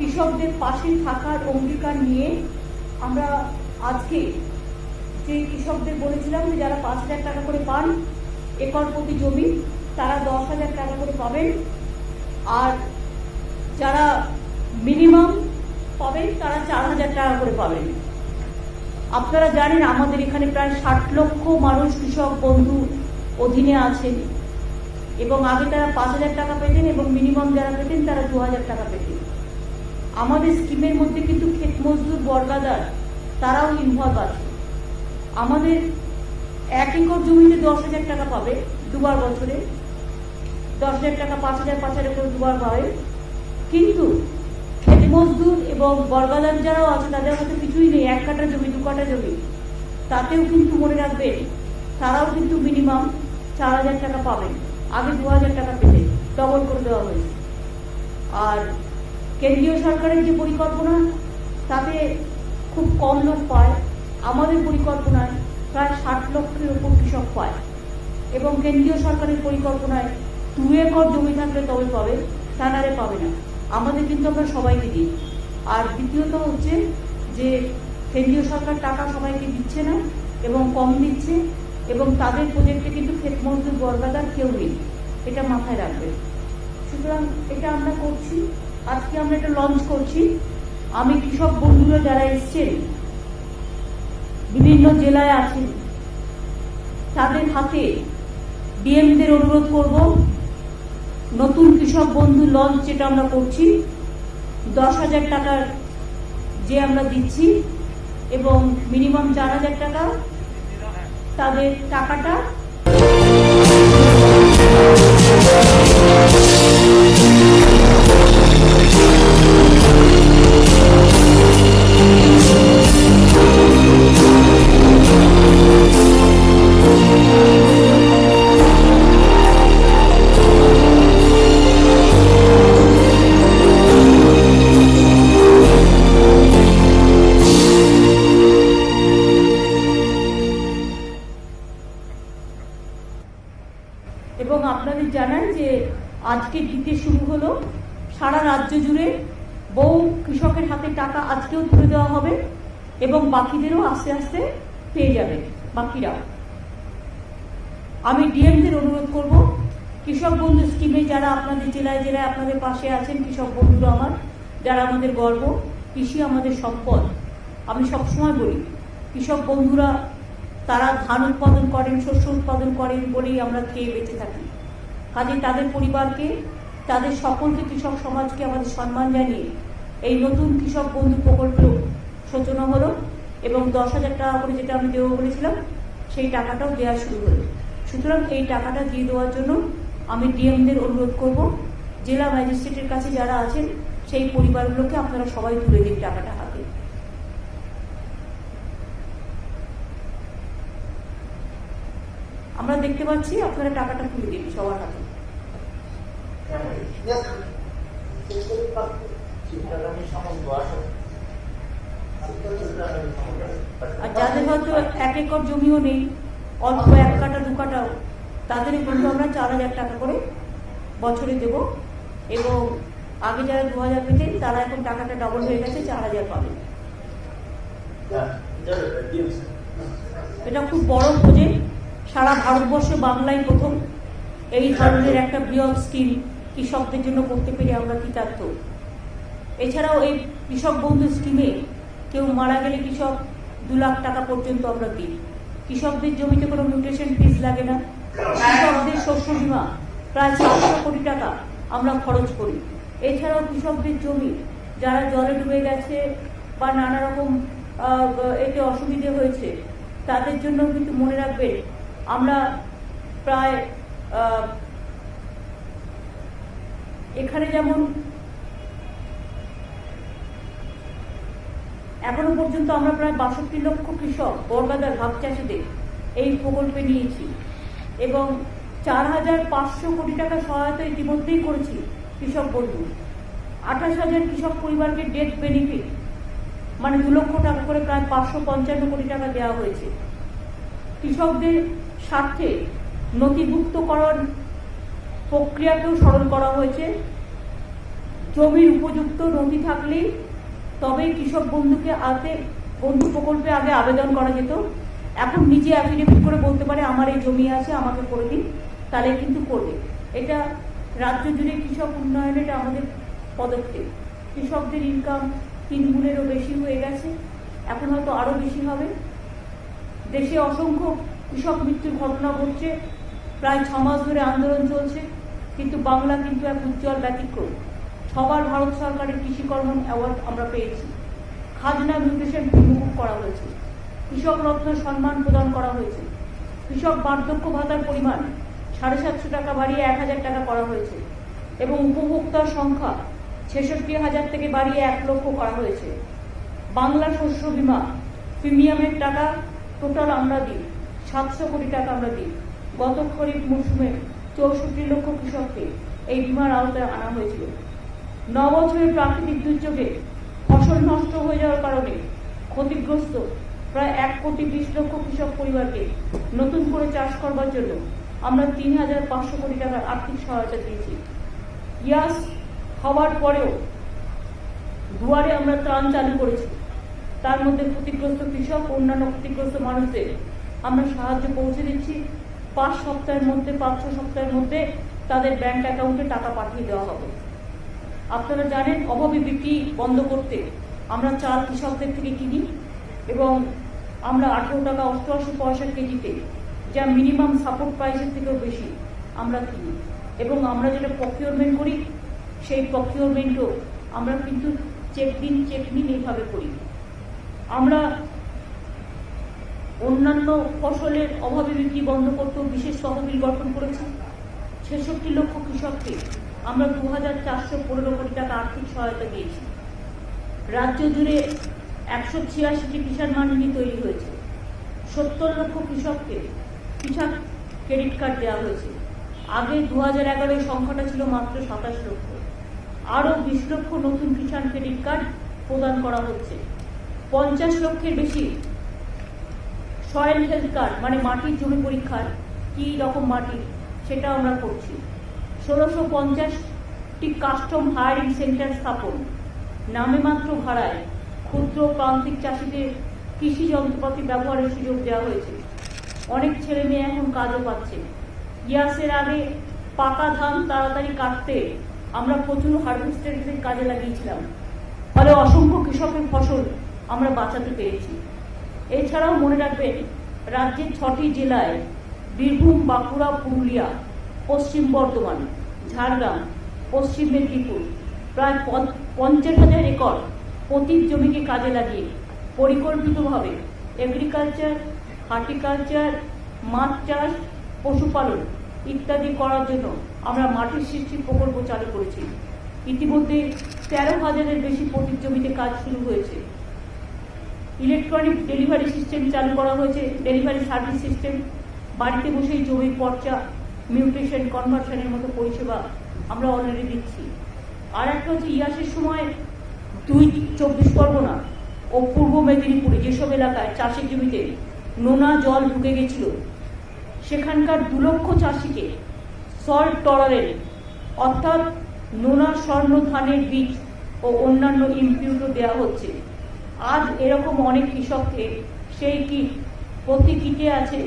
কৃষকদের পাশে থাকার অঙ্গীকার নিয়ে আমরা আজকে যে কৃষকদের বলেছিলাম যে যারা 5,000 টাকা করে পান একর প্রতি জমি, তারা 10,000 টাকা করে পাবেন, আর যারা মিনিমাম পাবেন তারা 4,000 টাকা করে পাবেন। আপনারা জানেন আমাদের এখানে প্রায় 60 লক্ষ মানুষ কৃষক বন্ধু অধীনে আছেন এবং আগে তারা 5,000 টাকা পেতেন এবং মিনিমাম যারা পেতেন তারা 2,000 টাকা পেতেন। আমাদের স্কিমের মধ্যে কিন্তু ক্ষেত মজদুর বর্গাদার তারাও ইনভলভ আছে। আমাদের 1 একর জমিতে 10,000 টাকা পাবে দুবার বছরে, 10,000 টাকা 5,000 করে দুবার পাবে, কিন্তু ক্ষেত মজদুর এবং বর্গাদার যারাও আছে তাদের মধ্যে কিছুই নেই, 1 কাঠা জমি 2 কাঠা জমি, তাতেও কিন্তু মনে রাখবেন তারাও কিন্তু মিনিমাম 4,000 টাকা পাবেন। আগে 2,000 টাকা পেতে ডবল করে দেওয়া হয়েছে। আর কেন্দ্রীয় সরকারের যে পরিকল্পনা তাতে খুব কম লোক পায়, আমাদের পরিকল্পনায় প্রায় 60 লক্ষের উপর কৃষক পায় এবং কেন্দ্রীয় সরকারের পরিকল্পনায় 2 একর জমি থাকলে তবে পাবে, তা নাহলে পাবে না। আমাদের কিন্তু আমরা সবাইকে দিই। আর দ্বিতীয়ত হচ্ছে যে কেন্দ্রীয় সরকার টাকা সবাইকে দিচ্ছে না এবং কম দিচ্ছে এবং তাদের প্রজেক্টে কিন্তু ক্ষেত মজদুর বর্গাদার কেউ নেই, এটা মাথায় রাখবেন। সুতরাং এটা আমরা করছি, আজকে আমরা এটা লঞ্চ করছি। আমি কৃষক বন্ধুরা যারা এসছেন বিভিন্ন জেলায় আছেন তাদের হাতে ডিএমদের অনুরোধ করব, নতুন কৃষক বন্ধু লঞ্চ যেটা আমরা করছি 10,000 টাকার যে আমরা দিচ্ছি এবং মিনিমাম 4,000 টাকা তাদের টাকাটা এবং আপনাদের জানান যে আজকে দিতে শুরু হলো সারা রাজ্য জুড়ে, বহু কৃষকের হাতে টাকা আজকেও তুলে দেওয়া হবে এবং বাকিদেরও আস্তে আস্তে পেয়ে যাবে বাকিরাও। আমি ডিএমদের অনুরোধ করব, কৃষক বন্ধু স্কিমে যারা আপনাদের জেলায় জেলায় আপনাদের পাশে আছেন কৃষক বন্ধুরা আমার, যারা আমাদের গর্ব, কৃষি আমাদের সম্পদ। আমি সবসময় বলি কৃষক বন্ধুরা তারা ধান উৎপাদন করেন, শস্য উৎপাদন করেন বলেই আমরা খেয়ে বেঁচে থাকি। কাজে তাদের পরিবারকে, তাদের সকলকে, কৃষক সমাজকে আমাদের সম্মান জানিয়ে এই নতুন কৃষক বন্ধু প্রকল্প সূচনা হলো এবং 10,000 টাকা করে যেটা আমি দেবো বলেছিলাম সেই টাকাটাও দেওয়া শুরু হলো। সুতরাং এই টাকাটা দিয়ে দেওয়ার জন্য আমি ডিএমদের অনুরোধ করব, জেলা ম্যাজিস্ট্রেটের কাছে যারা আছেন সেই পরিবারগুলোকে আপনারা সবাই তুলে দিন টাকাটা হাতে। আমরা দেখতে পাচ্ছি আপনারা টাকাটা তুলে দিন সবার হাতে। আর যাদের হয়তো 1 একর জমিও নেই, অল্প 1 কাঠা 2 কাঠাও, তাদের কিন্তু আমরা 4,000 টাকা করে বছরে দেব এবং আগে যারা 2,000 পেতেন তারা এখন টাকাটা ডবল হয়ে গেছে, 4,000 পাবেন। এটা খুব বড় প্রজেক্ট, সারা ভারতবর্ষে বাংলায় প্রথম এই ধরনের একটা বৃহৎ স্কিম কৃষকদের জন্য করতে পেরে আমরা কৃতার্থ। এছাড়াও এই কৃষক বন্ধু স্কিমে কেউ মারা গেলে কৃষক 2 লাখ টাকা পর্যন্ত আমরা দিই। কৃষকদের জমিতে কোনো মিউটেশন ফিস লাগে না। কৃষকদের শস্য বীমা প্রায় 400 কোটি টাকা আমরা খরচ করি। এছাড়াও কৃষকদের জমি যারা জলে ডুবে গেছে বা নানা রকম এতে অসুবিধে হয়েছে তাদের জন্য কিন্তু মনে রাখবেন আমরা প্রায় এখানে যেমন এখনো পর্যন্ত আমরা প্রায় 62 লক্ষ কৃষক বর্গাদার ভাগ চাষিদের এই প্রকল্পে নিয়েছি এবং 4,500 কোটি টাকা সহায়তা ইতিমধ্যেই করেছি কৃষক বন্ধু। 28,000 কৃষক পরিবারকে ডেথ বেনিফিট মানে 2 লক্ষ টাকা করে প্রায় 555 কোটি টাকা দেওয়া হয়েছে। কৃষকদের স্বার্থে নথিভুক্তকরণ প্রক্রিয়াকেও সরল করা হয়েছে। জমির উপযুক্ত নথি থাকলেই তবেই কৃষক বন্ধু প্রকল্পে আগে আবেদন করা যেত। এখন নিজে অ্যাফিডেভিট করে বলতে পারে আমার এই জমি আছে, আমাকে করে দিন, তাহলে কিন্তু করবে। এটা রাজ্য জুড়ে কৃষক উন্নয়নের এটা আমাদের পদক্ষেপ। কৃষকদের ইনকাম 3 গুণেরও বেশি হয়ে গেছে, এখন হয়তো আরো বেশি হবে। দেশে অসংখ্য কৃষক মৃত্যুর ঘটনা ঘটছে, প্রায় 6 মাস ধরে আন্দোলন চলছে, কিন্তু বাংলা কিন্তু এক উজ্জ্বল ব্যতিক্রম। সবার ভারত সরকারের কৃষিকর্ম অ্যাওয়ার্ড আমরা পেয়েছি। খাজনা মিউটেশন মুকুব করা হয়েছে, কৃষক রত্ন সম্মান প্রদান করা হয়েছে, কৃষক বার্ধক্য ভাতার পরিমাণ 750 টাকা বাড়িয়ে 1000 টাকা করা হয়েছে এবং উপভোক্তার সংখ্যা 66,000 থেকে বাড়িয়ে 1 লক্ষ করা হয়েছে। বাংলা শস্য বীমা প্রিমিয়ামের টাকা টোটাল আমরা দিই 700 কোটি টাকা আমরা দিই। গত খরিফ মৌসুমে 64 লক্ষ কৃষককে এই বীমার আওতায় আনা হয়েছিল। 9 বছরের প্রাকৃতিক দুর্যোগে ফসল নষ্ট হয়ে যাওয়ার কারণে ক্ষতিগ্রস্ত প্রায় 1,20 লক্ষ কৃষক পরিবারকে নতুন করে চাষ করবার জন্য আমরা 3,500 কোটি টাকার আর্থিক সহায়তা দিয়েছি। ইয়াস হওয়ার পরেও দুয়ারে আমরা ত্রাণ চালু করেছি, তার মধ্যে ক্ষতিগ্রস্ত কৃষক অন্যান্য ক্ষতিগ্রস্ত মানুষদের আমরা সাহায্য পৌঁছে দিচ্ছি। 5 সপ্তাহের মধ্যে 5-6 সপ্তাহের মধ্যে তাদের ব্যাংক অ্যাকাউন্টে টাকা পাঠিয়ে দেওয়া হবে। আপনারা জানেন অভাবী বিক্রি বন্ধ করতে আমরা চাল কৃষকদের থেকে কিনি এবং আমরা 18 টাকা 88 পয়সা কেজিতে, যা মিনিমাম সাপোর্ট প্রাইসের থেকেও বেশি আমরা কিনি এবং আমরা যেটা প্রকিউরমেন্ট করি সেই প্রকিউরমেন্টও আমরা কিন্তু চেক দিন চেক নিন এইভাবে করি। আমরা অন্যান্য ফসলের অভাবী বিক্রি বন্ধ করতেও বিশেষ তহবিল গঠন করেছি। 66 লক্ষ কৃষককে আমরা 2,415 কোটি টাকা আর্থিক সহায়তা দিয়েছি। রাজ্য জুড়ে 186টি কিষাণ মান্ডি তৈরি হয়েছে। 70 লক্ষ কৃষককে কিষাণ ক্রেডিট কার্ড দেওয়া হয়েছে। আগে 2011 সংখ্যাটা ছিল মাত্র 27 লক্ষ। আরও 20 লক্ষ নতুন কিষাণ ক্রেডিট কার্ড প্রদান করা হচ্ছে। 50 লক্ষের বেশি সয়েল হেলথ কার্ড, মানে মাটির জমি পরীক্ষার কি রকম মাটি সেটা আমরা করছি। 1650টি কাস্টম হায়ারিং সেন্টার স্থাপন, নামে মাত্র ভাড়ায় ক্ষুদ্র প্রান্তিক চাষিদের কৃষি যন্ত্রপাতি ব্যবহারের সুযোগ দেওয়া হয়েছে। অনেক ছেলে মেয়ে এখন কাজও পাচ্ছে। ইয়াসের আগে পাকা ধান তাড়াতাড়ি কাটতে আমরা প্রচুর হারভেস্টারের কাজে লাগিয়েছিলাম, ফলে অসংখ্য কৃষকের ফসল আমরা বাঁচাতে পেরেছি। এছাড়াও মনে রাখবেন রাজ্যের 6টি জেলায় বীরভূম, বাঁকুড়া, পুরুলিয়া, পশ্চিম বর্ধমান, ঝাড়গ্রাম, পশ্চিম মেদিনীপুর প্রায় 50,000 একর পতিত জমিকে কাজে লাগিয়ে পরিকল্পিতভাবে এগ্রিকালচার, হর্টিকালচার, মাছ চাষ, পশুপালন ইত্যাদি করার জন্য আমরা মাটির সৃষ্টি প্রকল্প চালু করেছি। ইতিমধ্যে 13,000-এর বেশি পতিত জমিতে কাজ শুরু হয়েছে। ইলেকট্রনিক ডেলিভারি সিস্টেম চালু করা হয়েছে, ডেলিভারি সার্ভিস সিস্টেম। বাড়িতে বসেই জমির পর্চা, মিউটেশন, কনভার্সনের মতো পরিষেবা আমরা অলরেডি দিচ্ছি। আর একটা হচ্ছে ইয়াসের সময় 24 পরগনা ও পূর্ব মেদিনীপুরে যেসব এলাকায় চাষের জমিতে নোনা জল ঢুকে গেছিল, সেখানকার 2 লক্ষ চাষিকে সল্ট টলারেন্ট অর্থাৎ নোনা স্বর্ণ ধানের বীজ ও অন্যান্য ইনপুটও দেওয়া হচ্ছে। আজ এরকম অনেক কৃষককে সেই কিট, প্রতি কিটে আছে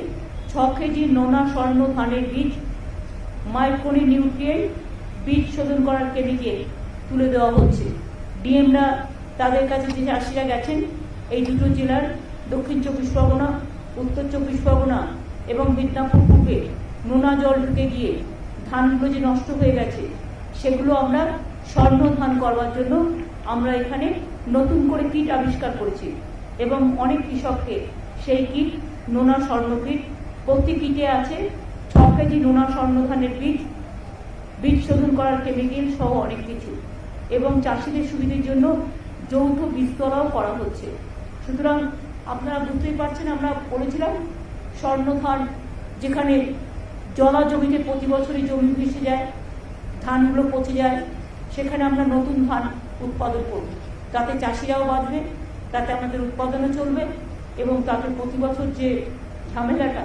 6 কেজি নোনা স্বর্ণ ধানের বীজ, মাইক্রোনি নিউট্রিয়েন্ট, বীজ শোধন করার কেমিক্যাল তুলে দেওয়া হচ্ছে। ডিএমরা তাদের কাছে যে চাষিরা গেছেন এই দুটো জেলার দক্ষিণ 24 পরগনা, উত্তর 24 পরগনা এবং মিদনাপুর পূর্বে নোনা জল ঢুকে গিয়ে ধানগুলো যে নষ্ট হয়ে গেছে সেগুলো আমরা স্বর্ণ ধান করবার জন্য আমরা এখানে নতুন করে কিট আবিষ্কার করেছি এবং অনেক কৃষককে সেই কিট নোনা স্বর্ণ কিট, প্রতি কিটে আছে 6 কেজি নোনা স্বর্ণ ধানের বীজ, বীজ শোধন করার কেমিক্যাল সহ অনেক কিছু, এবং চাষিদের সুবিধার জন্য যৌথ বীজতলাও করা হচ্ছে। সুতরাং আপনারা বুঝতেই পারছেন, আমরা বলেছিলাম স্বর্ণ ধান যেখানে জলা জমিতে প্রতি বছরই জমি ভেসে যায়, ধানগুলো পচে যায়, সেখানে আমরা নতুন ধান উৎপাদন করব, তাতে চাষিরাও বাঁচবে, তাতে আমাদের উৎপাদনও চলবে এবং তাতে প্রতি বছর যে ঝামেলাটা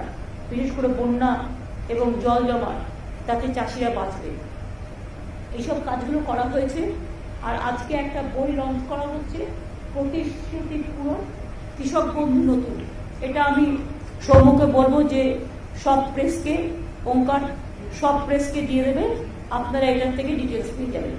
বিশেষ করে বন্যা এবং জল জমা, তাতে চাষিরা বাঁচবে। এইসব কাজগুলো করা হয়েছে। আর আজকে একটা বই লঞ্চ করা হচ্ছে, প্রতিশ্রুতি পূরণ কৃষক বন্ধু নতুন। এটা আমি সৌম্যকে বলবো যে সব প্রেসকে, ওঙ্কার সব প্রেসকে দিয়ে দেবে, আপনারা এটার থেকে ডিটেলস পেয়ে যাবেন।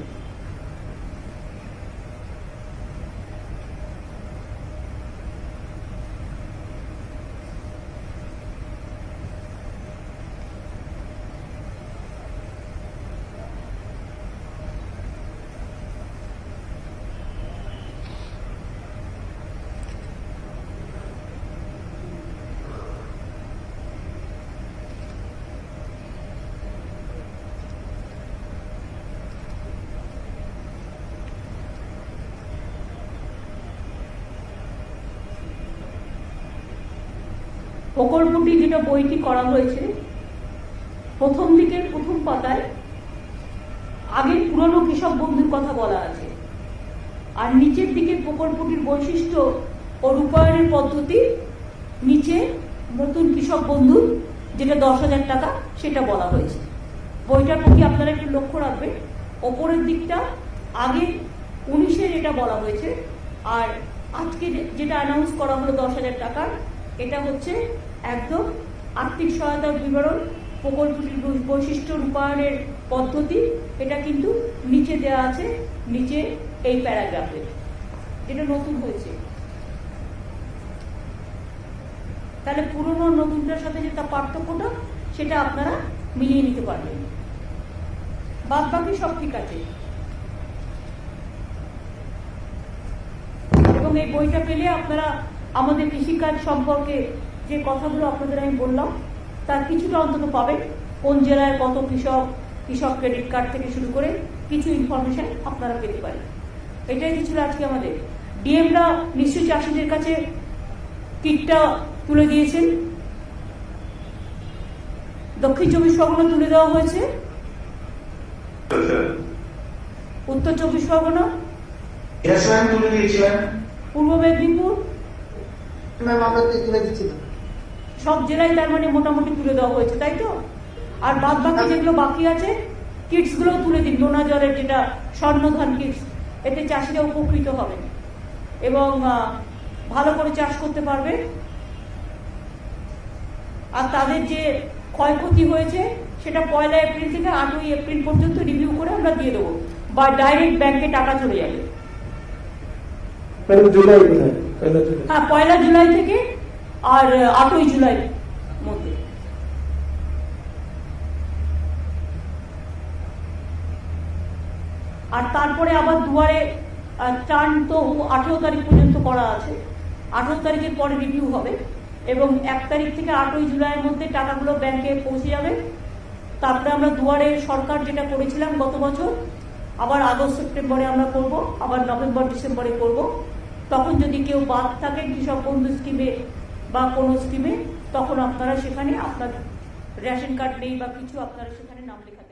প্রকল্পটি যেটা বইটি করা হয়েছে, প্রথম দিকের প্রথম পাতায় আগের পুরনো কৃষক বন্ধুর কথা বলা আছে, আর নিচের দিকে প্রকল্পটির বৈশিষ্ট্য ও রূপায়ণের পদ্ধতি, নিচে নতুন কৃষক বন্ধু যেটা 10,000 টাকা সেটা বলা হয়েছে। বইটার প্রতি আপনারা একটু লক্ষ্য রাখবেন, ওপরের দিকটা আগে 19-এর এটা বলা হয়েছে, আর আজকে যেটা অ্যানাউন্স করা হলো 10,000 টাকার, এটা হচ্ছে একদম আর্থিক সহায়তার বিবরণ, প্রকল্পটির বৈশিষ্ট্য, রূপায়ণের পদ্ধতি, এটা কিন্তু নিচে দেওয়া আছে, নিচে এই প্যারাগ্রাফে, যেটা নতুন হয়েছে। তাহলে পুরনো নতুনটার সাথে যে তার পার্থক্যটা সেটা আপনারা মিলিয়ে নিতে পারবেন। বাদ বাকি সব ঠিক আছে। এবং এই বইটা পেলে আপনারা আমাদের কৃষিকাজ সম্পর্কে যে কথাগুলো আপনাদের আমি বললাম তার কিছুটা অন্তত পাবেন। কোন জেলায় কত কৃষক, কৃষক ক্রেডিট কার্ড থেকে শুরু করে কিছু ইনফরমেশন আপনারা পেতে পারেন। এটাই ছিল আজকে আমাদের। ডিএমরা নিশ্চয়ই চাষিদের কাছে কিটটা তুলে দিয়েছেন। দক্ষিণ 24 পরগনা তুলে দেওয়া হয়েছে, উত্তর 24 পরগনা, তুলে দিয়েছিলেন, পূর্ব মেদিনীপুর, সব জেলায় তার মানে মোটামুটি তুলে দেওয়া হয়েছে, তাই তো? আর বাদ বাকি যেগুলো বাকি আছে কিটস গুলো তুলে দিন, নোনা জলের যেটা স্বর্ণধান কিটস, এতে চাষিরা উপকৃত হবেন এবং ভালো করে চাষ করতে পারবে। আর তাদের যে ক্ষয়ক্ষতি হয়েছে সেটা 1 এপ্রিল থেকে 8 এপ্রিল পর্যন্ত রিভিউ করে আমরা দিয়ে দেবো, বা ডাইরেক্ট ব্যাংকে টাকা চলে যাবে। হ্যাঁ, 1 জুলাই থেকে আর 8 জুলাই মধ্যে। আর তারপরে আবার দুয়ারে টার্ন তো 18 তারিখ পর্যন্ত করা আছে, 18 তারিখের পরে রিভিউ হবে এবং 1 তারিখ থেকে 8 জুলাইয়ের মধ্যে টাকাগুলো ব্যাংকে পৌঁছে যাবে। তারপরে আমরা দুয়ারে সরকার যেটা করেছিলাম গত বছর, আবার আগস্ট সেপ্টেম্বরে আমরা করব, আবার নভেম্বর ডিসেম্বরে করব। তখন যদি কেউ বাদ থাকে কৃষক বন্ধু স্কিমে বা কোনো স্কিমে, তখন আপনারা সেখানে আপনার রেশন কার্ড নেই বা কিছু, আপনারা সেখানে নাম লেখা